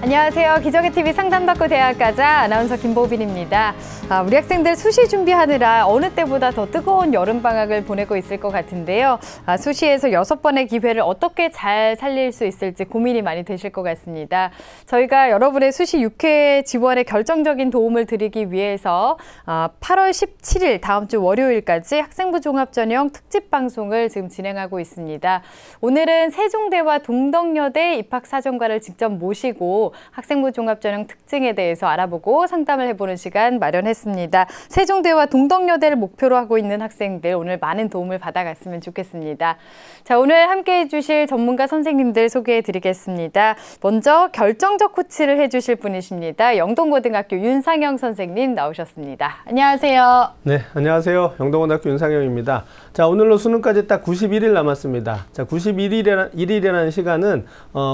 안녕하세요. 기적의TV 상담받고 대학 가자 아나운서 김보빈입니다. 우리 학생들 수시 준비하느라 어느 때보다 더 뜨거운 여름방학을 보내고 있을 것 같은데요. 수시에서 6번의 기회를 어떻게 잘 살릴 수 있을지 고민이 많이 되실 것 같습니다. 저희가 여러분의 수시 6회 지원에 결정적인 도움을 드리기 위해서 8월 17일 다음 주 월요일까지 학생부 종합전형 특집 방송을 지금 진행하고 있습니다. 오늘은 세종대와 동덕여대 입학사정관을 직접 모시고 학생부 종합전형 특징에 대해서 알아보고 상담을 해보는 시간 마련했습니다. 세종대와 동덕여대를 목표로 하고 있는 학생들 오늘 많은 도움을 받아갔으면 좋겠습니다. 자, 오늘 함께해 주실 전문가 선생님들 소개해 드리겠습니다. 먼저 결정적 코치를 해주실 분이십니다. 영동고등학교 윤상영 선생님 나오셨습니다. 안녕하세요. 네, 안녕하세요. 영동고등학교 윤상영입니다. 자, 오늘로 수능까지 딱 91일 남았습니다. 자, 91일이라는 시간은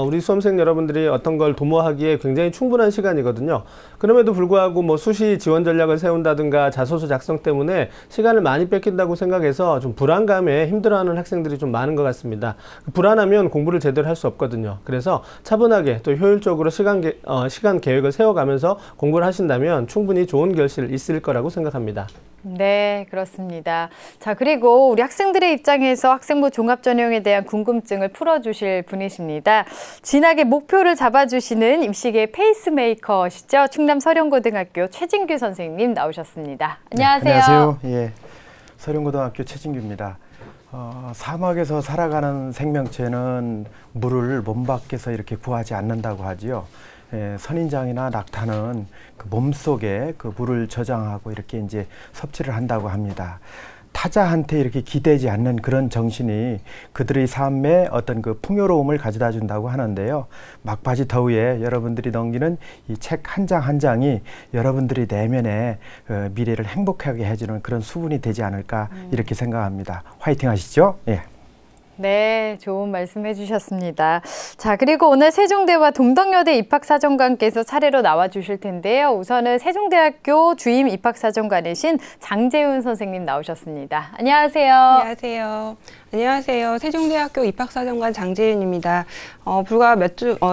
우리 수험생 여러분들이 어떤 걸 도모하기에 굉장히 충분한 시간이거든요. 그럼에도 불구하고 뭐 수시 지원 전략을 세운다든가 자소서 작성 때문에 시간을 많이 뺏긴다고 생각해서 좀 불안감에 힘들어하는 학생들이 좀 많은 것 같습니다. 불안하면 공부를 제대로 할 수 없거든요. 그래서 차분하게 또 효율적으로 시간 계획을 세워가면서 공부를 하신다면 충분히 좋은 결실 있을 거라고 생각합니다. 네, 그렇습니다. 자, 그리고 우리 학생들의 입장에서 학생부 종합전형에 대한 궁금증을 풀어주실 분이십니다. 진학의 목표를 잡아주시는 입시계 페이스메이커시죠. 충남 서령고등학교 최진규 선생님 나오셨습니다. 안녕하세요. 네, 안녕하세요. 예, 서령고등학교 최진규입니다. 사막에서 살아가는 생명체는 물을 몸 밖에서 이렇게 구하지 않는다고 하지요. 선인장이나 낙타는 그 몸속에 그 물을 저장하고 이렇게 이제 섭취를 한다고 합니다. 타자한테 이렇게 기대지 않는 그런 정신이 그들의 삶에 어떤 그 풍요로움을 가져다 준다고 하는데요. 막바지 더위에 여러분들이 넘기는 이 책 한 장 한 장이 여러분들이 내면의 미래를 행복하게 해주는 그런 수분이 되지 않을까 이렇게 생각합니다. 화이팅 하시죠. 예. 네, 좋은 말씀 해주셨습니다. 자, 그리고 오늘 세종대와 동덕여대 입학사정관께서 차례로 나와주실 텐데요. 우선은 세종대학교 주임 입학사정관이신 장재훈 선생님 나오셨습니다. 안녕하세요. 안녕하세요. 안녕하세요. 세종대학교 입학사정관 장재윤입니다. 불과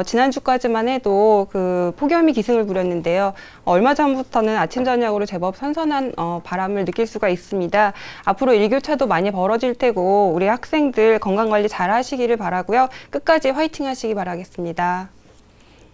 지난주까지만 해도 그 폭염이 기승을 부렸는데요. 얼마 전부터는 아침, 저녁으로 제법 선선한 바람을 느낄 수가 있습니다. 앞으로 일교차도 많이 벌어질 테고 우리 학생들 건강관리 잘 하시기를 바라고요. 끝까지 화이팅 하시기 바라겠습니다.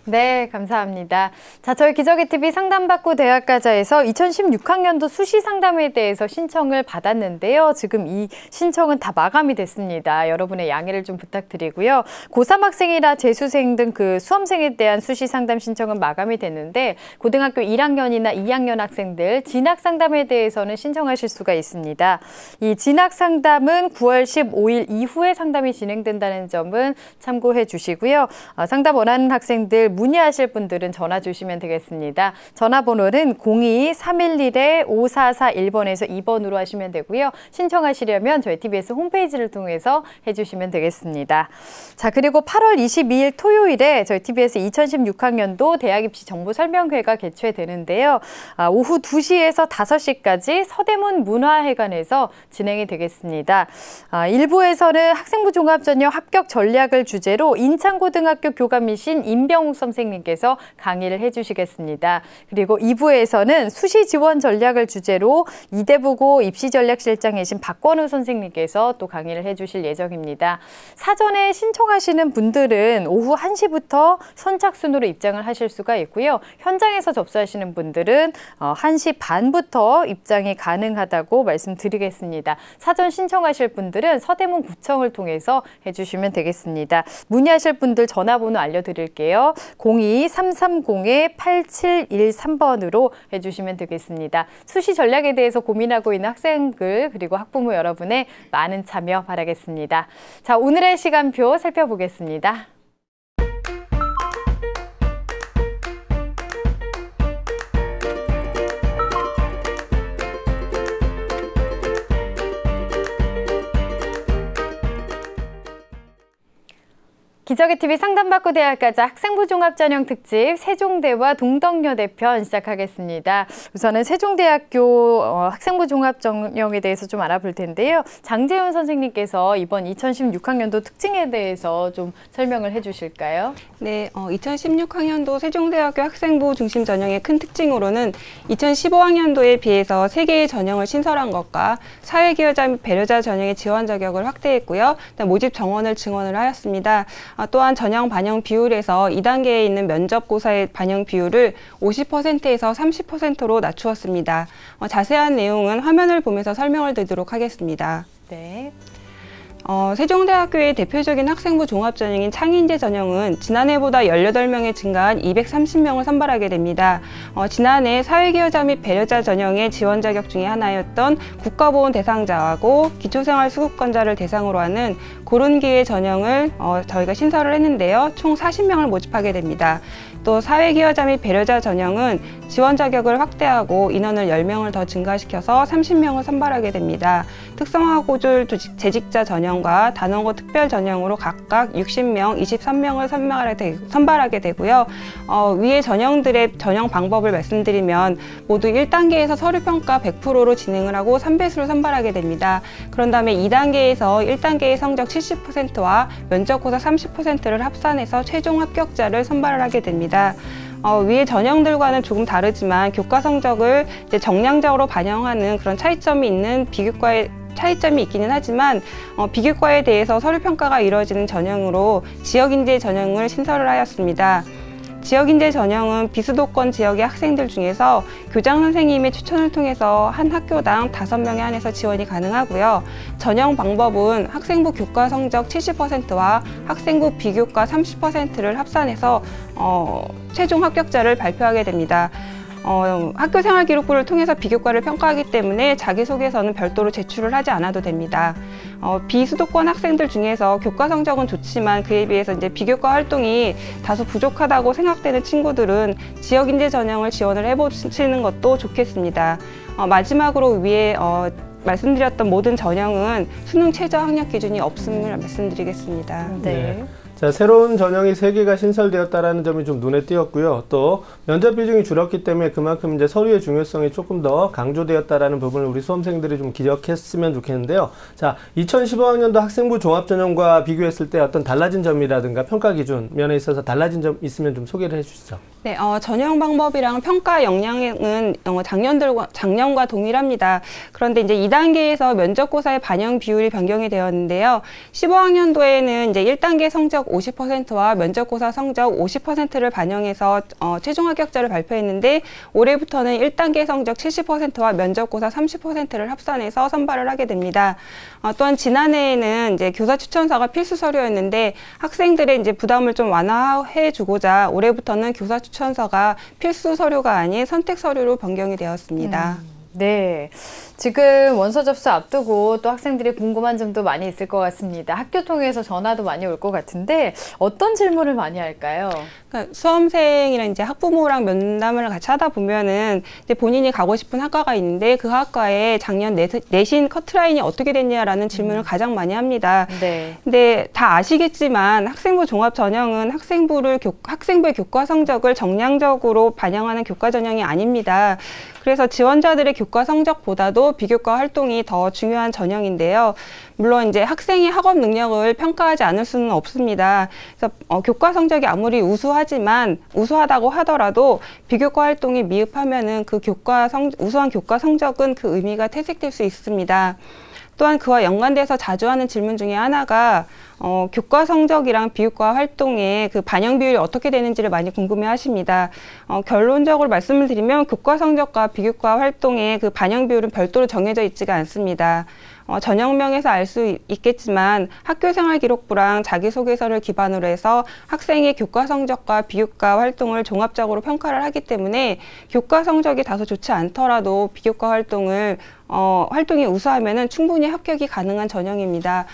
네, 감사합니다. 자, 저희 기적의TV 상담받고 대학 가자에서 2016학년도 수시 상담에 대해서 신청을 받았는데요. 지금 이 신청은 다 마감이 됐습니다. 여러분의 양해를 좀 부탁드리고요. 고3 학생이나 재수생 등 그 수험생에 대한 수시 상담 신청은 마감이 됐는데 고등학교 1학년이나 2학년 학생들 진학 상담에 대해서는 신청하실 수가 있습니다. 이 진학 상담은 9월 15일 이후에 상담이 진행된다는 점은 참고해 주시고요. 상담 원하는 학생들 문의하실 분들은 전화 주시면 되겠습니다. 전화번호는 02-311-5441번에서 2번으로 하시면 되고요. 신청하시려면 저희 TBS 홈페이지를 통해서 해주시면 되겠습니다. 자, 그리고 8월 22일 토요일에 저희 TBS 2016학년도 대학입시 정보설명회가 개최되는데요. 오후 2시에서 5시까지 서대문 문화회관에서 진행이 되겠습니다. 1부에서는 학생부 종합전형 합격 전략을 주제로 인창고등학교 교감이신 임병욱 선생님께서 강의를 해주시겠습니다. 그리고 2부에서는 수시 지원 전략을 주제로 이대부고 입시전략실장이신 박권우 선생님께서 또 강의를 해주실 예정입니다. 사전에 신청하시는 분들은 오후 1시부터 선착순으로 입장을 하실 수가 있고요. 현장에서 접수하시는 분들은 1시 반부터 입장이 가능하다고 말씀드리겠습니다. 사전 신청하실 분들은 서대문구청을 통해서 해주시면 되겠습니다. 문의하실 분들 전화번호 알려드릴게요. 02-330-8713번으로 해주시면 되겠습니다. 수시 전략에 대해서 고민하고 있는 학생들 그리고 학부모 여러분의 많은 참여 바라겠습니다. 자, 오늘의 시간표 살펴보겠습니다. 기적의 TV 상담받고 대학가자 학생부 종합전형 특집 세종대와 동덕여대 편 시작하겠습니다. 우선은 세종대학교 학생부 종합전형에 대해서 좀 알아볼 텐데요. 장재훈 선생님께서 이번 2016학년도 특징에 대해서 좀 설명을 해주실까요? 네, 2016학년도 세종대학교 학생부 중심 전형의 큰 특징으로는 2015학년도에 비해서 3개의 전형을 신설한 것과 사회기여자 및 배려자 전형의 지원 자격을 확대했고요. 모집 정원을 증원을 하였습니다. 또한 전형 반영 비율에서 2단계에 있는 면접고사의 반영 비율을 50%에서 30%로 낮추었습니다. 자세한 내용은 화면을 보면서 설명을 드리도록 하겠습니다. 네. 세종대학교의 대표적인 학생부 종합전형인 창의인재 전형은 지난해보다 18명이 증가한 230명을 선발하게 됩니다. 지난해 사회기여자 및 배려자 전형의 지원 자격 중에 하나였던 국가보훈 대상자하고 기초생활수급권자를 대상으로 하는 고른기회 전형을 저희가 신설을 했는데요. 총 40명을 모집하게 됩니다. 또 사회기여자 및 배려자 전형은 지원 자격을 확대하고 인원을 10명을 더 증가시켜서 30명을 선발하게 됩니다. 특성화고졸 재직자 전형과 단원고 특별 전형으로 각각 60명, 23명을 선발하게 되고요. 위의 전형들의 전형 방법을 말씀드리면 모두 1단계에서 서류평가 100%로 진행을 하고 3배수를 선발하게 됩니다. 그런 다음에 2단계에서 1단계의 성적 70%와 면접고사 30%를 합산해서 최종 합격자를 선발을 하게 됩니다. 위의 전형들과는 조금 다르지만 교과 성적을 이제 정량적으로 반영하는 그런 차이점이 있는 비교과의 차이점이 있기는 하지만 비교과에 대해서 서류평가가 이루어지는 전형으로 지역인재 전형을 신설을 하였습니다. 지역인재 전형은 비수도권 지역의 학생들 중에서 교장 선생님의 추천을 통해서 한 학교당 5명에 한해서 지원이 가능하고요. 전형 방법은 학생부 교과 성적 70%와 학생부 비교과 30%를 합산해서 최종 합격자를 발표하게 됩니다. 학교생활기록부를 통해서 비교과를 평가하기 때문에 자기소개서는 별도로 제출을 하지 않아도 됩니다. 비수도권 학생들 중에서 교과 성적은 좋지만 그에 비해서 이제 비교과 활동이 다소 부족하다고 생각되는 친구들은 지역인재 전형을 지원을 해보시는 것도 좋겠습니다. 마지막으로 위에 말씀드렸던 모든 전형은 수능 최저 학력 기준이 없음을 말씀드리겠습니다. 네. 자, 새로운 전형이 3개가 신설되었다는 점이 좀 눈에 띄었고요. 또 면접 비중이 줄었기 때문에 그만큼 이제 서류의 중요성이 조금 더 강조되었다는 부분을 우리 수험생들이 좀 기억했으면 좋겠는데요. 자, 2015학년도 학생부 종합전형과 비교했을 때 어떤 달라진 점이라든가 평가 기준 면에 있어서 달라진 점 있으면 좀 소개를 해주시죠. 네, 전형 방법이랑 평가 역량은 작년과 동일합니다. 그런데 이제 2단계에서 면접고사의 반영 비율이 변경이 되었는데요. 15학년도에는 이제 1단계 성적 50%와 면접고사 성적 50%를 반영해서 최종 합격자를 발표했는데 올해부터는 1단계 성적 70%와 면접고사 30%를 합산해서 선발을 하게 됩니다. 또한 지난해에는 이제 교사 추천서가 필수 서류였는데 학생들의 이제 부담을 좀 완화해 주고자 올해부터는 교사 추천서가 필수 서류가 아닌 선택 서류로 변경이 되었습니다. 네. 지금 원서 접수 앞두고 또 학생들이 궁금한 점도 많이 있을 것 같습니다. 학교 통해서 전화도 많이 올 것 같은데 어떤 질문을 많이 할까요? 그러니까 수험생이랑 이제 학부모랑 면담을 같이 하다 보면은 이제 본인이 가고 싶은 학과가 있는데 그 학과에 작년 내신 커트라인이 어떻게 됐냐라는 질문을 가장 많이 합니다. 네. 근데 다 아시겠지만 학생부 종합 전형은 학생부의 교과 성적을 정량적으로 반영하는 교과 전형이 아닙니다. 그래서 지원자들의 교과 성적보다도 비교과 활동이 더 중요한 전형인데요. 물론 이제 학생의 학업 능력을 평가하지 않을 수는 없습니다. 그래서 교과 성적이 아무리 우수하다고 하더라도 비교과 활동이 미흡하면은 그 우수한 교과 성적은 그 의미가 퇴색될 수 있습니다. 또한 그와 연관돼서 자주 하는 질문 중에 하나가 교과 성적이랑 비교과 활동의 그 반영 비율이 어떻게 되는지를 많이 궁금해 하십니다. 결론적으로 말씀을 드리면 교과 성적과 비교과 활동의 그 반영 비율은 별도로 정해져 있지가 않습니다. 전형명에서 알 수 있겠지만 학교생활기록부랑 자기소개서를 기반으로 해서 학생의 교과 성적과 비교과 활동을 종합적으로 평가를 하기 때문에 교과 성적이 다소 좋지 않더라도 비교과 활동이 우수하면은 충분히 합격이 가능한 전형입니다.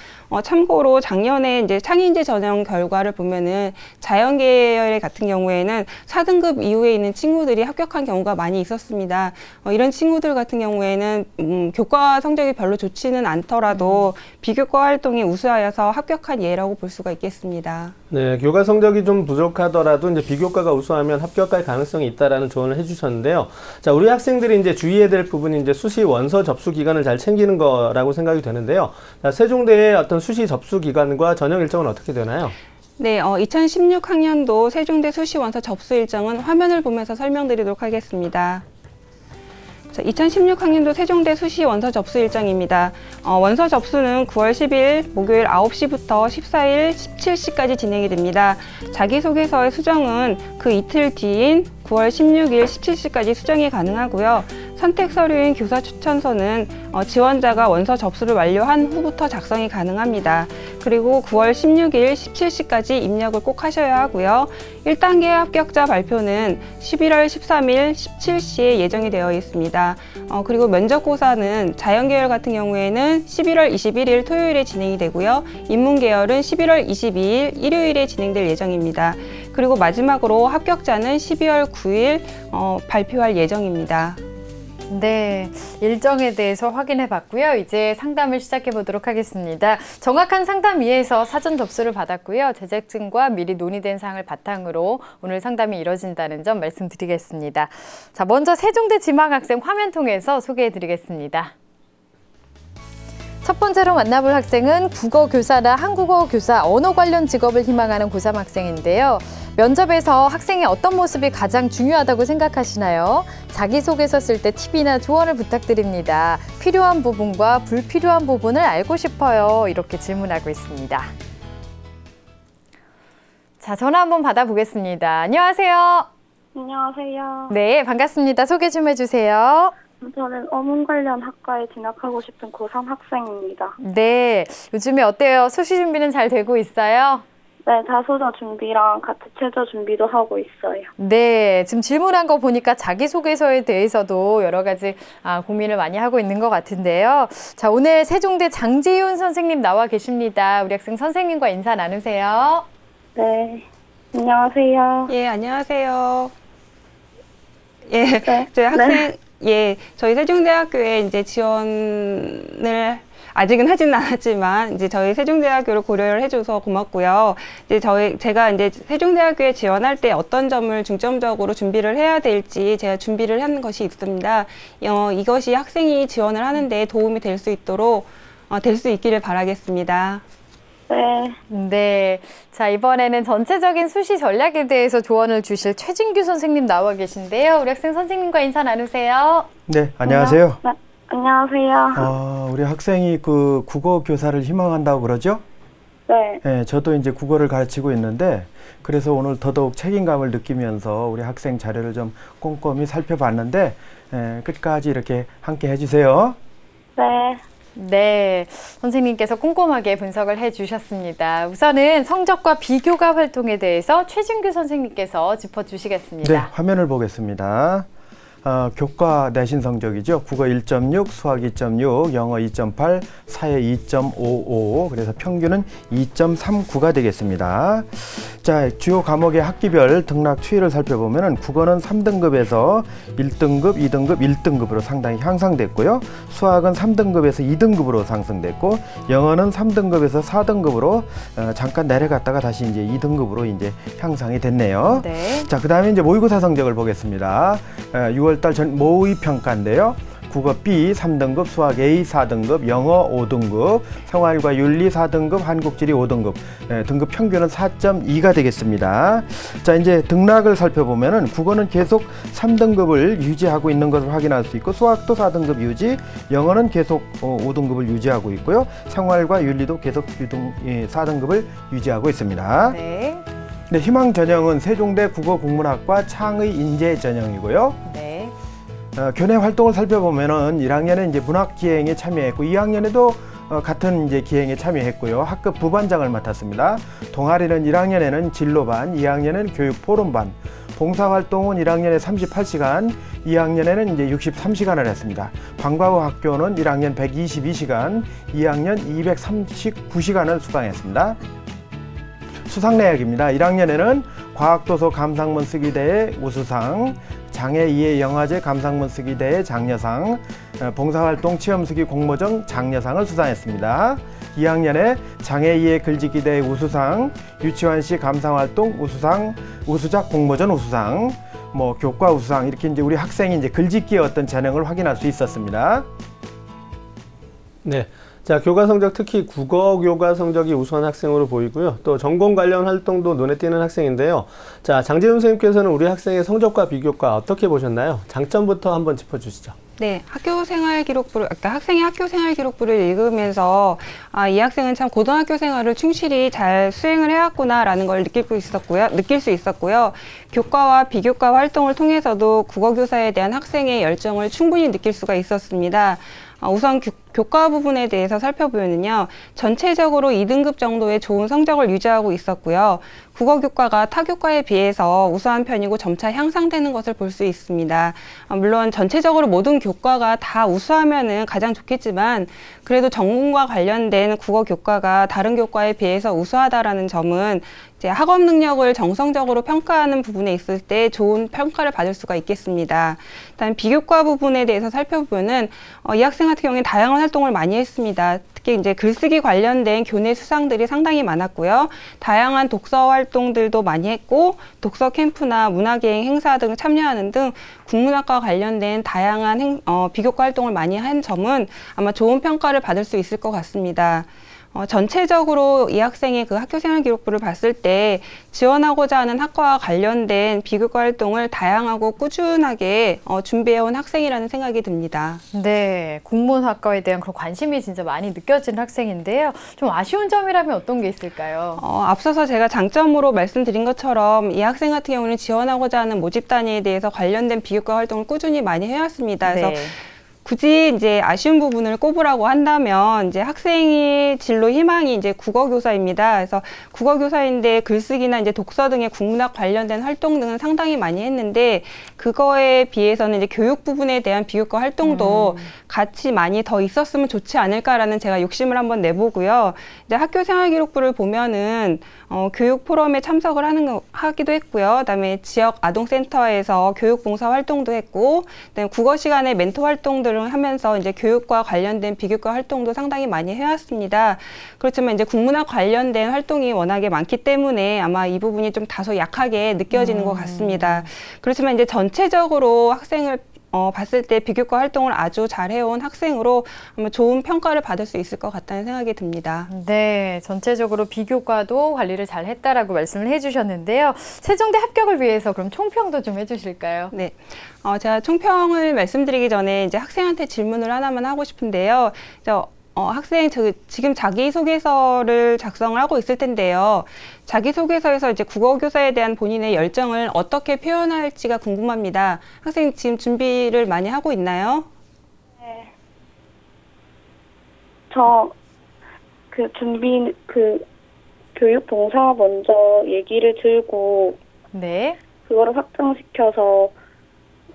참고로 작년에 이제 창의인재 전형 결과를 보면은 자연계열 같은 경우에는 4등급 이후에 있는 친구들이 합격한 경우가 많이 있었습니다. 이런 친구들 같은 경우에는 교과 성적이 별로 좋지는 않더라도 비교과 활동이 우수하여서 합격한 예라고 볼 수가 있겠습니다. 네, 교과 성적이 좀 부족하더라도 이제 비교과가 우수하면 합격할 가능성이 있다라는 조언을 해주셨는데요. 자, 우리 학생들이 이제 주의해야 될 부분이 이제 수시 원서 접수 기간을 잘 챙기는 거라고 생각이 되는데요. 자, 세종대의 어떤 수시 접수 기간과 전형 일정은 어떻게 되나요? 네, 2016학년도 세종대 수시 원서 접수 일정은 화면을 보면서 설명드리도록 하겠습니다. 2016학년도 세종대 수시 원서 접수 일정입니다. 원서 접수는 9월 10일 목요일 9시부터 14일 17시까지 진행이 됩니다. 자기소개서의 수정은 그 이틀 뒤인 9월 16일 17시까지 수정이 가능하고요. 선택 서류인 교사 추천서는 지원자가 원서 접수를 완료한 후부터 작성이 가능합니다. 그리고 9월 16일 17시까지 입력을 꼭 하셔야 하고요. 1단계 합격자 발표는 11월 13일 17시에 예정이 되어 있습니다. 그리고 면접고사는 자연계열 같은 경우에는 11월 21일 토요일에 진행이 되고요. 인문계열은 11월 22일 일요일에 진행될 예정입니다. 그리고 마지막으로 합격자는 12월 9일 발표할 예정입니다. 네, 일정에 대해서 확인해 봤고요. 이제 상담을 시작해 보도록 하겠습니다. 정확한 상담 위에서 사전 접수를 받았고요. 제작진과 미리 논의된 사항을 바탕으로 오늘 상담이 이뤄진다는 점 말씀드리겠습니다. 자, 먼저 세종대 지망학생 화면 통해서 소개해 드리겠습니다. 첫 번째로 만나볼 학생은 국어교사나 한국어교사, 언어 관련 직업을 희망하는 고3 학생인데요. 면접에서 학생의 어떤 모습이 가장 중요하다고 생각하시나요? 자기소개서 쓸 때 팁이나 조언을 부탁드립니다. 필요한 부분과 불필요한 부분을 알고 싶어요. 이렇게 질문하고 있습니다. 자, 전화 한번 받아보겠습니다. 안녕하세요. 안녕하세요. 네, 반갑습니다. 소개 좀 해주세요. 저는 어문 관련 학과에 진학하고 싶은 고3 학생입니다. 네, 요즘에 어때요? 수시 준비는 잘 되고 있어요? 네, 자소서 준비랑 같이 최저 준비도 하고 있어요. 네, 지금 질문한 거 보니까 자기소개서에 대해서도 여러 가지 고민을 많이 하고 있는 것 같은데요. 자, 오늘 세종대 장지윤 선생님 나와 계십니다. 우리 학생 선생님과 인사 나누세요. 네, 안녕하세요. 예, 안녕하세요. 예, 네. 저희 학생, 예, 저희 세종대학교에 이제 지원을 아직은 하지는 않았지만 이제 저희 세종대학교를 고려를 해줘서 고맙고요. 이제 제가 이제 세종대학교에 지원할 때 어떤 점을 중점적으로 준비를 해야 될지 제가 준비를 하는 것이 있습니다. 이것이 학생이 지원을 하는데 도움이 될 수 있도록 될 수 있기를 바라겠습니다. 네. 네. 자, 이번에는 전체적인 수시 전략에 대해서 조언을 주실 최진규 선생님 나와 계신데요. 우리 학생 선생님과 인사 나누세요. 네, 안녕하세요. 네, 안녕하세요. 우리 학생이 그 국어 교사를 희망한다고 그러죠? 네. 네, 저도 이제 국어를 가르치고 있는데 그래서 오늘 더더욱 책임감을 느끼면서 우리 학생 자료를 좀 꼼꼼히 살펴봤는데 끝까지 이렇게 함께 해주세요. 네. 네, 선생님께서 꼼꼼하게 분석을 해주셨습니다. 우선은 성적과 비교과 활동에 대해서 최진규 선생님께서 짚어주시겠습니다. 네, 화면을 보겠습니다. 교과 내신 성적이죠. 국어 1.6, 수학 2.6, 영어 2.8, 사회 2.55, 그래서 평균은 2.39가 되겠습니다. 자, 주요 과목의 학기별 등락 추이를 살펴보면 국어는 3등급에서 1등급, 2등급, 1등급으로 상당히 향상됐고요. 수학은 3등급에서 2등급으로 상승됐고, 영어는 3등급에서 4등급으로 잠깐 내려갔다가 다시 이제 2등급으로 이제 향상이 됐네요. 네. 자, 그 다음에 이제 모의고사 성적을 보겠습니다. 6월달 전 모의 평가인데요. 국어 B 3등급, 수학 A 4등급, 영어 5등급, 생활과 윤리 4등급, 한국지리 5등급, 등급 평균은 4.2가 되겠습니다. 자, 이제 등락을 살펴보면은 국어는 계속 3등급을 유지하고 있는 것을 확인할 수 있고, 수학도 4등급 유지, 영어는 계속 5등급을 유지하고 있고요. 생활과 윤리도 계속 4등급을 유지하고 있습니다. 네. 네, 희망 전형은 세종대 국어국문학과 창의 인재 전형이고요. 네. 교내 활동을 살펴보면은 1학년에 이제 문학 기행에 참여했고 2학년에도 같은 이제 기행에 참여했고요. 학급 부반장을 맡았습니다. 동아리는 1학년에는 진로반, 2학년에는 교육 포럼반, 봉사 활동은 1학년에 38시간, 2학년에는 이제 63시간을 했습니다. 방과 후 학교는 1학년 122시간, 2학년 239시간을 수강했습니다. 수상 내역입니다. 1학년에는 과학도서 감상문 쓰기 대회 우수상, 장애 이해 영화제 감상문 쓰기 대회 장려상, 봉사활동 체험 쓰기 공모전 장려상을 수상했습니다. 2학년에 장애인의 글짓기 대회 우수상, 유치원 시 감상활동 우수상, 우수작 공모전 우수상, 뭐 교과 우수상 이렇게 이제 우리 학생이 이제 글짓기의 어떤 재능을 확인할 수 있었습니다. 네. 자, 교과 성적, 특히 국어 교과 성적이 우수한 학생으로 보이고요. 또 전공 관련 활동도 눈에 띄는 학생인데요. 자, 장재훈 선생님께서는 우리 학생의 성적과 비교과 어떻게 보셨나요? 장점부터 한번 짚어주시죠. 네, 그러니까 학생의 학교 생활 기록부를 읽으면서 이 학생은 참 고등학교 생활을 충실히 잘 수행을 해왔구나라는 걸 느낄 수 있었고요. 교과와 비교과 활동을 통해서도 국어교사에 대한 학생의 열정을 충분히 느낄 수가 있었습니다. 우선 교과 부분에 대해서 살펴보면요. 전체적으로 2등급 정도의 좋은 성적을 유지하고 있었고요. 국어 교과가 타 교과에 비해서 우수한 편이고 점차 향상되는 것을 볼 수 있습니다. 물론 전체적으로 모든 교과가 다 우수하면은 가장 좋겠지만 그래도 전공과 관련된 국어 교과가 다른 교과에 비해서 우수하다라는 점은 이제 학업 능력을 정성적으로 평가하는 부분에 있을 때 좋은 평가를 받을 수가 있겠습니다. 일단 비교과 부분에 대해서 살펴보면은 이 학생 같은 경우에 다양한 활동을 많이 했습니다. 특히 이제 글쓰기 관련된 교내 수상들이 상당히 많았고요. 다양한 독서 활동들도 많이 했고 독서 캠프나 문화기행 행사 등 참여하는 등 국문학과 관련된 다양한 비교과 활동을 많이 한 점은 아마 좋은 평가를 받을 수 있을 것 같습니다. 전체적으로 이 학생의 그 학교생활 기록부를 봤을 때 지원하고자 하는 학과와 관련된 비교과 활동을 다양하고 꾸준하게 준비해온 학생이라는 생각이 듭니다. 네, 국문학과에 대한 그런 관심이 진짜 많이 느껴지는 학생인데요. 좀 아쉬운 점이라면 어떤 게 있을까요? 앞서서 제가 장점으로 말씀드린 것처럼 이 학생 같은 경우는 지원하고자 하는 모집 단위에 대해서 관련된 비교과 활동을 꾸준히 많이 해왔습니다. 그래서 굳이 이제 아쉬운 부분을 꼽으라고 한다면 이제 학생의 진로 희망이 이제 국어교사입니다. 그래서 국어교사인데 글쓰기나 이제 독서 등의 국문학 관련된 활동 등은 상당히 많이 했는데 그거에 비해서는 이제 교육 부분에 대한 비교과 활동도 같이 많이 더 있었으면 좋지 않을까라는 제가 욕심을 한번 내보고요. 이제 학교 생활 기록부를 보면은 교육 포럼에 참석을 하기도 했고요. 그다음에 지역 아동센터에서 교육 봉사 활동도 했고, 그다음에 국어 시간에 멘토 활동들을 하면서 이제 교육과 관련된 비교과 활동도 상당히 많이 해왔습니다. 그렇지만 이제 국문학 관련된 활동이 워낙에 많기 때문에 아마 이 부분이 좀 다소 약하게 느껴지는 것 같습니다. 그렇지만 이제 전체적으로 학생을 봤을 때 비교과 활동을 아주 잘 해온 학생으로 아마 좋은 평가를 받을 수 있을 것 같다는 생각이 듭니다. 네, 전체적으로 비교과도 관리를 잘 했다라고 말씀을 해주셨는데요. 세종대 합격을 위해서 그럼 총평도 좀 해주실까요? 네, 제가 총평을 말씀드리기 전에 이제 학생한테 질문을 하나만 하고 싶은데요. 학생 지금 자기소개서를 작성을 하고 있을 텐데요. 자기소개서에서 이제 국어교사에 대한 본인의 열정을 어떻게 표현할지가 궁금합니다. 학생 지금 준비를 많이 하고 있나요? 네. 저 교육 봉사 먼저 얘기를 들고 네. 그거를 확장시켜서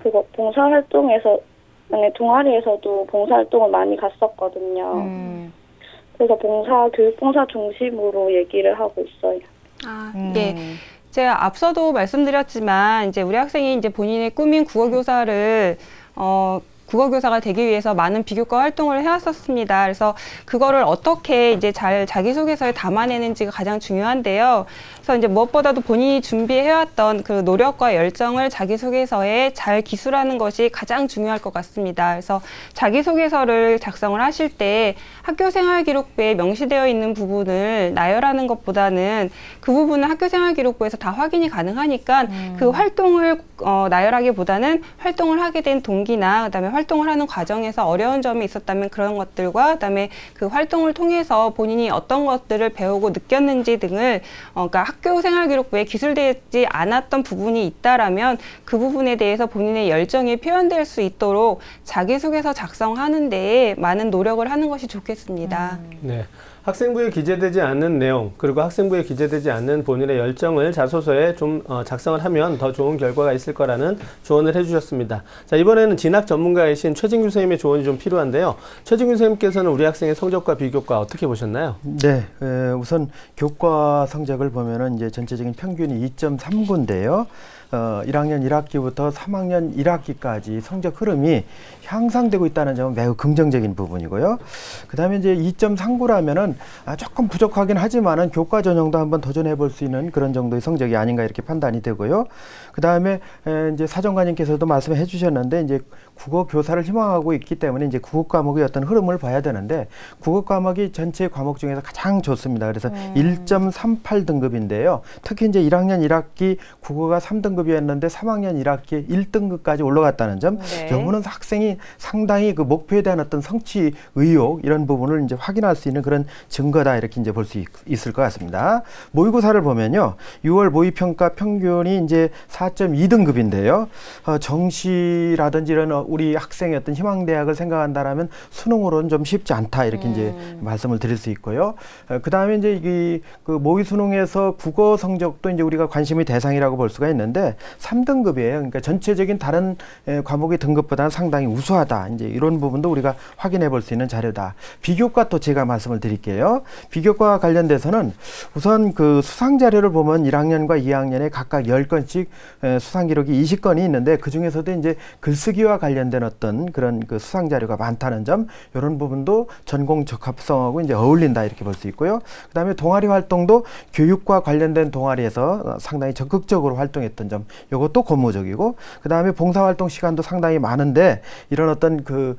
그거 봉사 활동에서 동아리에서도 봉사활동을 많이 갔었거든요. 그래서 교육 봉사 중심으로 얘기를 하고 있어요. 예. 제가 앞서도 말씀드렸지만 이제 우리 학생이 이제 본인의 꿈인 국어교사가 되기 위해서 많은 비교과 활동을 해왔었습니다. 그래서 그거를 어떻게 이제 잘 자기소개서에 담아내는지가 가장 중요한데요. 그래서 이제 무엇보다도 본인이 준비해왔던 그 노력과 열정을 자기소개서에 잘 기술하는 것이 가장 중요할 것 같습니다. 그래서 자기소개서를 작성을 하실 때 학교생활기록부에 명시되어 있는 부분을 나열하는 것보다는 그 부분은 학교생활기록부에서 다 확인이 가능하니까 그 활동을 나열하기보다는 활동을 하게 된 동기나 그다음에 활동을 하는 과정에서 어려운 점이 있었다면 그런 것들과 그다음에 그 활동을 통해서 본인이 어떤 것들을 배우고 느꼈는지 등을 그러니까 학교생활기록부에 기술되지 않았던 부분이 있다라면 그 부분에 대해서 본인의 열정이 표현될 수 있도록 자기소개서 작성하는 데에 많은 노력을 하는 것이 좋겠습니다. 네. 학생부에 기재되지 않는 내용 그리고 학생부에 기재되지 않는 본인의 열정을 자소서에 좀 작성을 하면 더 좋은 결과가 있을 거라는 조언을 해주셨습니다. 자, 이번에는 진학 전문가이신 최진규 선생님의 조언이 좀 필요한데요. 최진규 선생님께서는 우리 학생의 성적과 비교과 어떻게 보셨나요? 네, 우선 교과 성적을 보면은 이제 전체적인 평균이 2.39인데요. 1학년 1학기부터 3학년 1학기까지 성적 흐름이 향상되고 있다는 점은 매우 긍정적인 부분이고요. 그 다음에 이제 2.39라면은 보면은 조금 부족하긴 하지만은 교과 전형도 한번 도전해 볼 수 있는 그런 정도의 성적이 아닌가 이렇게 판단이 되고요. 그 다음에 이제 사정관님께서도 말씀해 주셨는데 이제 국어 교사를 희망하고 있기 때문에 이제 국어 과목의 어떤 흐름을 봐야 되는데 국어 과목이 전체 과목 중에서 가장 좋습니다. 그래서 1.38 등급인데요. 특히 이제 1학년 1학기 국어가 3등급이었는데 3학년 1학기 1등급까지 올라갔다는 점. 네. 여부는 학생이 상당히 그 목표에 대한 어떤 성취 의욕 이런 부분을 이제 확인할 수 있는 그런 증거다 이렇게 이제 볼 수 있을 것 같습니다. 모의고사를 보면요. 6월 모의평가 평균이 이제 4.2등급인데요. 정시라든지 이런 우리 학생의 어떤 희망대학을 생각한다라면 수능으로는 좀 쉽지 않다 이렇게 이제 말씀을 드릴 수 있고요. 그 다음에 이제 그 모의 수능에서 국어 성적도 이제 우리가 관심의 대상이라고 볼 수가 있는데 3등급이에요. 그러니까 전체적인 다른 과목의 등급보다는 상당히 우수하다. 이제 이런 부분도 우리가 확인해 볼 수 있는 자료다. 비교과 또 제가 말씀을 드릴게요. 비교과 관련돼서는 우선 그 수상 자료를 보면 1학년과 2학년에 각각 10건씩 수상 기록이 20건이 있는데 그 중에서도 이제 글쓰기와 관련된 어떤 그런 그 수상 자료가 많다는 점, 이런 부분도 전공 적합성하고 이제 어울린다 이렇게 볼 수 있고요. 그다음에 동아리 활동도 교육과 관련된 동아리에서 상당히 적극적으로 활동했던 점, 이것도 고무적이고, 그다음에 봉사활동 시간도 상당히 많은데 이런 어떤 그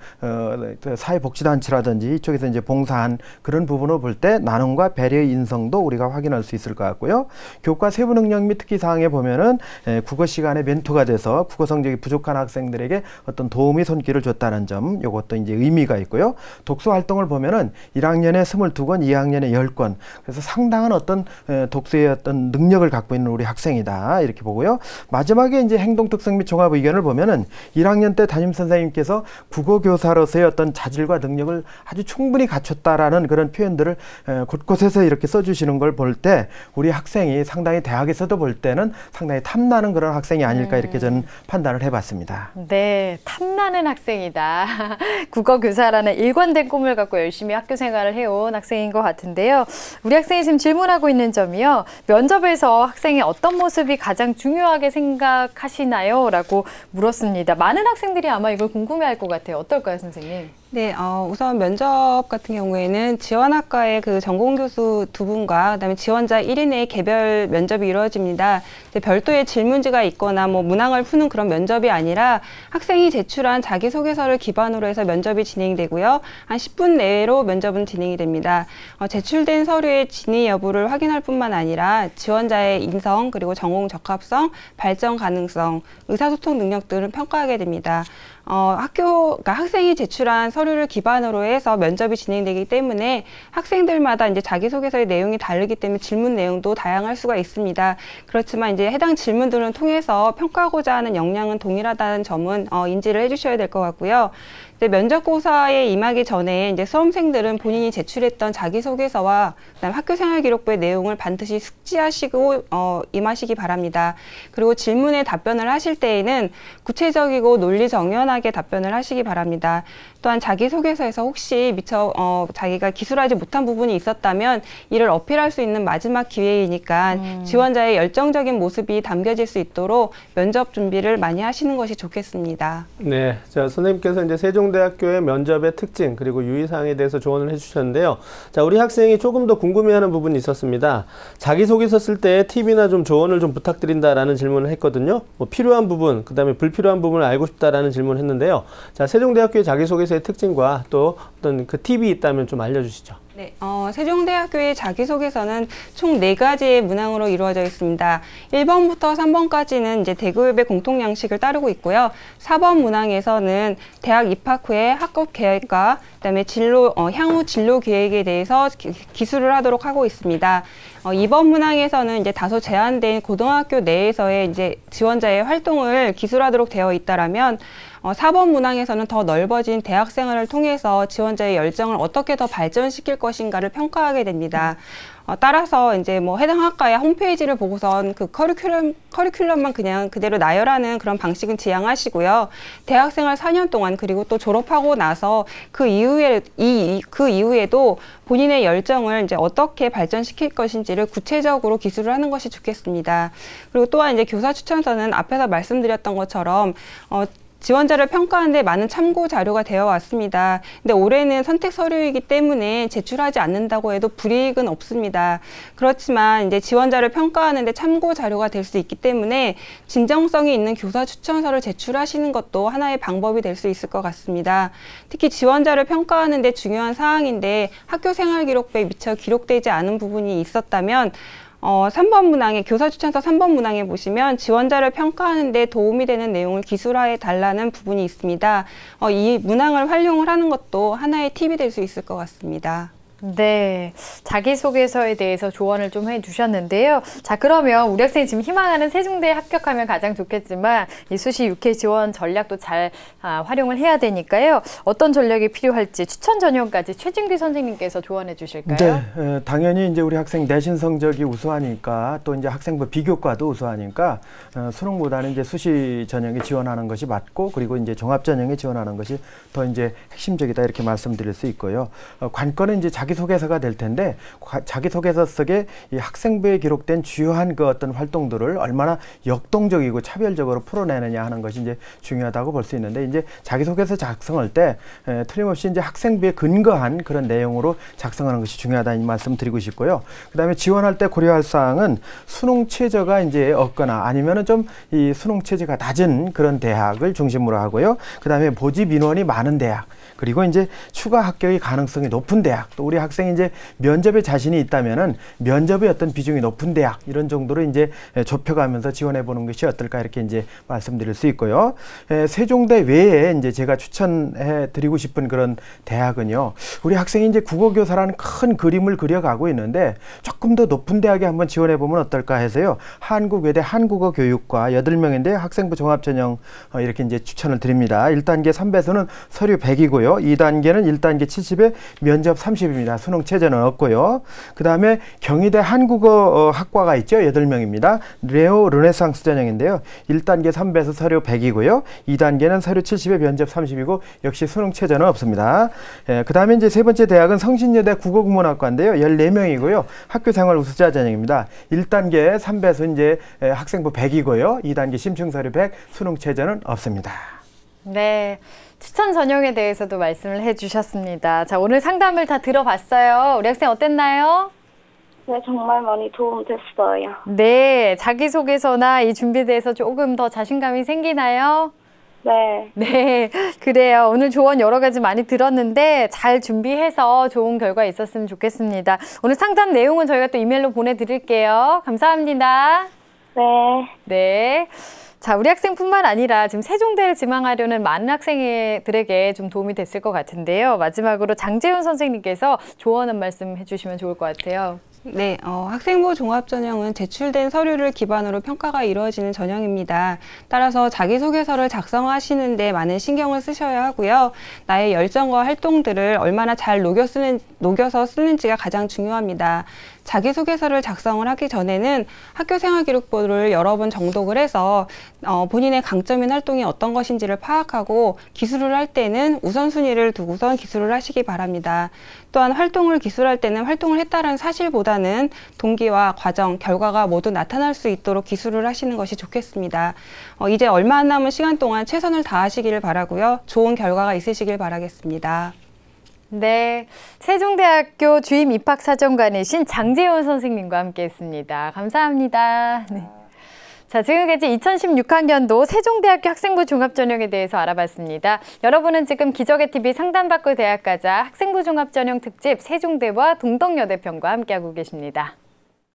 사회복지단체라든지 이쪽에서 이제 봉사한 그런 부분을 볼 때 나눔과 배려의 인성도 우리가 확인할 수 있을 것 같고요. 교과 세부 능력 및 특기 사항에 보면은 국어 시간에 멘토가 돼서 국어 성적이 부족한 학생들에게 어떤 도움의 손길을 줬다는 점, 이것도 이제 의미가 있고요. 독서 활동을 보면은 1학년에 22권, 2학년에 10권. 그래서 상당한 어떤 독서의 어떤 능력을 갖고 있는 우리 학생이다 이렇게 보고요. 마지막에 이제 행동 특성 및 종합 의견을 보면은 1학년 때 담임 선생님께서 국어 교사로서의 어떤 자질과 능력을 아주 충분히 갖췄다라는 그런 표현들을 곳곳에서 이렇게 써주시는 걸 볼 때 우리 학생이 상당히 대학에서도 볼 때는 상당히 탐나는 그런 학생이 아닐까 이렇게 저는 판단을 해봤습니다. 네, 탐나는 학생이다. 국어 교사라는 일관된 꿈을 갖고 열심히 학교 생활을 해온 학생인 것 같은데요. 우리 학생이 지금 질문하고 있는 점이요. 면접에서 학생의 어떤 모습이 가장 중요하게 생각하시나요? 라고 물었습니다. 많은 학생들이 아마 이걸 궁금해할 것 같아요. 어떨까요, 선생님? 네, 우선 면접 같은 경우에는 지원학과의 그 전공 교수 2분과 그다음에 지원자 1인의 개별 면접이 이루어집니다. 별도의 질문지가 있거나 뭐 문항을 푸는 그런 면접이 아니라 학생이 제출한 자기소개서를 기반으로 해서 면접이 진행되고요. 한 10분 내로 면접은 진행이 됩니다. 제출된 서류의 진위 여부를 확인할 뿐만 아니라 지원자의 인성, 그리고 전공 적합성, 발전 가능성, 의사소통 능력 등을 평가하게 됩니다. 그러니까 학생이 제출한 서류를 기반으로 해서 면접이 진행되기 때문에 학생들마다 이제 자기소개서의 내용이 다르기 때문에 질문 내용도 다양할 수가 있습니다. 그렇지만 이제 해당 질문들을 통해서 평가하고자 하는 역량은 동일하다는 점은 인지를 해주셔야 될 것 같고요. 이제 면접고사에 임하기 전에 이제 수험생들은 본인이 제출했던 자기소개서와 그다음에 학교생활기록부의 내용을 반드시 숙지하시고 임하시기 바랍니다. 그리고 질문에 답변을 하실 때에는 구체적이고 논리정연하게 답변을 하시기 바랍니다. 또한 자기소개서에서 혹시 미처 자기가 기술하지 못한 부분이 있었다면 이를 어필할 수 있는 마지막 기회이니까 지원자의 열정적인 모습이 담겨질 수 있도록 면접 준비를 많이 하시는 것이 좋겠습니다. 네, 자 선생님께서 이제 세종대학교의 면접의 특징 그리고 유의사항에 대해서 조언을 해주셨는데요. 자, 우리 학생이 조금 더 궁금해하는 부분이 있었습니다. 자기소개서 쓸 때 팁이나 좀 조언을 좀 부탁드린다라는 질문을 했거든요. 뭐 필요한 부분, 그다음에 불필요한 부분을 알고 싶다라는 질문을 했는데요. 자, 세종대학교의 자기소개서의 특징과 또 어떤 그 팁이 있다면 좀 알려주시죠. 네, 세종대학교의 자기소개서는 총 4가지의 문항으로 이루어져 있습니다. 1번부터 3번까지는 이제 대교협의 공통 양식을 따르고 있고요. 4번 문항에서는 대학 입학 후에 학업 계획과 그다음에 향후 진로 계획에 대해서 기술을 하도록 하고 있습니다. 2번 문항에서는 이제 다소 제한된 고등학교 내에서의 이제 지원자의 활동을 기술하도록 되어 있다라면 4번 문항에서는 더 넓어진 대학 생활을 통해서 지원자의 열정을 어떻게 더 발전시킬 것인가를 평가하게 됩니다. 따라서 이제 뭐 해당 학과의 홈페이지를 보고선 그 커리큘럼만 그냥 그대로 나열하는 그런 방식은 지양하시고요. 대학생활 4년 동안 그리고 또 졸업하고 나서 그 이후에도 본인의 열정을 이제 어떻게 발전시킬 것인지를 구체적으로 기술을 하는 것이 좋겠습니다. 그리고 또한 이제 교사 추천서는 앞에서 말씀드렸던 것처럼 지원자를 평가하는데 많은 참고 자료가 되어 왔습니다. 근데 올해는 선택 서류이기 때문에 제출하지 않는다고 해도 불이익은 없습니다. 그렇지만 이제 지원자를 평가하는데 참고 자료가 될 수 있기 때문에 진정성이 있는 교사 추천서를 제출하시는 것도 하나의 방법이 될 수 있을 것 같습니다. 특히 지원자를 평가하는데 중요한 사항인데 학교생활기록부에 미처 기록되지 않은 부분이 있었다면 3번 문항에 교사 추천서 3번 문항에 보시면 지원자를 평가하는 데 도움이 되는 내용을 기술화해 달라는 부분이 있습니다. 이 문항을 활용을 하는 것도 하나의 팁이 될 수 있을 것 같습니다. 네, 자기소개서에 대해서 조언을 좀 해주셨는데요. 자, 그러면 우리 학생이 지금 희망하는 세종대에 합격하면 가장 좋겠지만 이 수시 6회 지원 전략도 잘 활용을 해야 되니까요. 어떤 전략이 필요할지 추천 전형까지 최진규 선생님께서 조언해 주실까요? 네, 당연히 이제 우리 학생 내신 성적이 우수하니까 또 이제 학생부 비교과도 우수하니까 수능보다는 이제 수시 전형에 지원하는 것이 맞고 그리고 이제 종합 전형에 지원하는 것이 더 이제 핵심적이다 이렇게 말씀드릴 수 있고요. 관건은 이제 자기소개서가 될 텐데 자기소개서 속에 이 학생부에 기록된 주요한 그 어떤 활동들을 얼마나 역동적이고 차별적으로 풀어내느냐 하는 것이 이제 중요하다고 볼 수 있는데 이제 자기소개서 작성할 때 틀림없이 이제 학생부에 근거한 그런 내용으로 작성하는 것이 중요하다는 말씀 드리고 싶고요. 그다음에 지원할 때 고려할 사항은 수능 최저가 이제 없거나 아니면은 좀 이 수능 최저가 낮은 그런 대학을 중심으로 하고요. 그다음에 모집 인원이 많은 대학 그리고 이제 추가 합격의 가능성이 높은 대학, 또 우리 학생이 이제 면접에 자신이 있다면은 면접의 어떤 비중이 높은 대학 이런 정도로 이제 좁혀가면서 지원해 보는 것이 어떨까 이렇게 이제 말씀드릴 수 있고요. 세종대 외에 이제 제가 추천해 드리고 싶은 그런 대학은요. 우리 학생이 이제 국어교사라는 큰 그림을 그려가고 있는데 조금 더 높은 대학에 한번 지원해 보면 어떨까 해서요. 한국외대 한국어교육과 8명인데 학생부 종합전형 이렇게 이제 추천을 드립니다. 1단계 3배수는 서류 100이고요. 2단계는 1단계 70에 면접 30입니다. 수능 최저는 없고요. 그 다음에 경희대 한국어 학과가 있죠. 8명입니다. 레오 르네상스 전형인데요. 1단계 3배수 서류 100이고요. 2단계는 서류 70에 면접 30이고 역시 수능 최저는 없습니다. 그 다음에 이제 세 번째 대학은 성신여대 국어국문학과인데요. 14명이고요. 학교생활 우수자 전형입니다. 1단계 3배수 이제 학생부 100이고요. 2단계 심층 서류 100, 수능 최저는 없습니다. 네. 추천 전형에 대해서도 말씀을 해주셨습니다. 자, 오늘 상담을 다 들어봤어요. 우리 학생 어땠나요? 네, 정말 많이 도움됐어요. 네, 자기소개서나 이 준비에 대해서 조금 더 자신감이 생기나요? 네. 네, 그래요. 오늘 조언 여러 가지 많이 들었는데 잘 준비해서 좋은 결과 있었으면 좋겠습니다. 오늘 상담 내용은 저희가 또 이메일로 보내드릴게요. 감사합니다. 네. 네. 자, 우리 학생뿐만 아니라 지금 세종대를 지망하려는 많은 학생들에게 좀 도움이 됐을 것 같은데요. 마지막으로 장재훈 선생님께서 조언 한 말씀 해주시면 좋을 것 같아요. 네, 학생부 종합전형은 제출된 서류를 기반으로 평가가 이루어지는 전형입니다. 따라서 자기소개서를 작성하시는데 많은 신경을 쓰셔야 하고요. 나의 열정과 활동들을 얼마나 잘 녹여서 쓰는지가 가장 중요합니다. 자기소개서를 작성을 하기 전에는 학교생활기록부를 여러 번 정독을 해서 본인의 강점인 활동이 어떤 것인지를 파악하고 기술을 할 때는 우선순위를 두고선 기술을 하시기 바랍니다. 또한 활동을 기술할 때는 활동을 했다는 사실보다는 동기와 과정, 결과가 모두 나타날 수 있도록 기술을 하시는 것이 좋겠습니다. 이제 얼마 안 남은 시간 동안 최선을 다하시기를 바라고요. 좋은 결과가 있으시길 바라겠습니다. 네, 세종대학교 주임 입학사정관이신 장재훈 선생님과 함께했습니다. 감사합니다. 네. 자, 지금까지 2016학년도 세종대학교 학생부 종합전형에 대해서 알아봤습니다. 여러분은 지금 기적의 TV 상담받고 대학 가자 학생부 종합전형 특집 세종대와 동덕여대편과 함께하고 계십니다.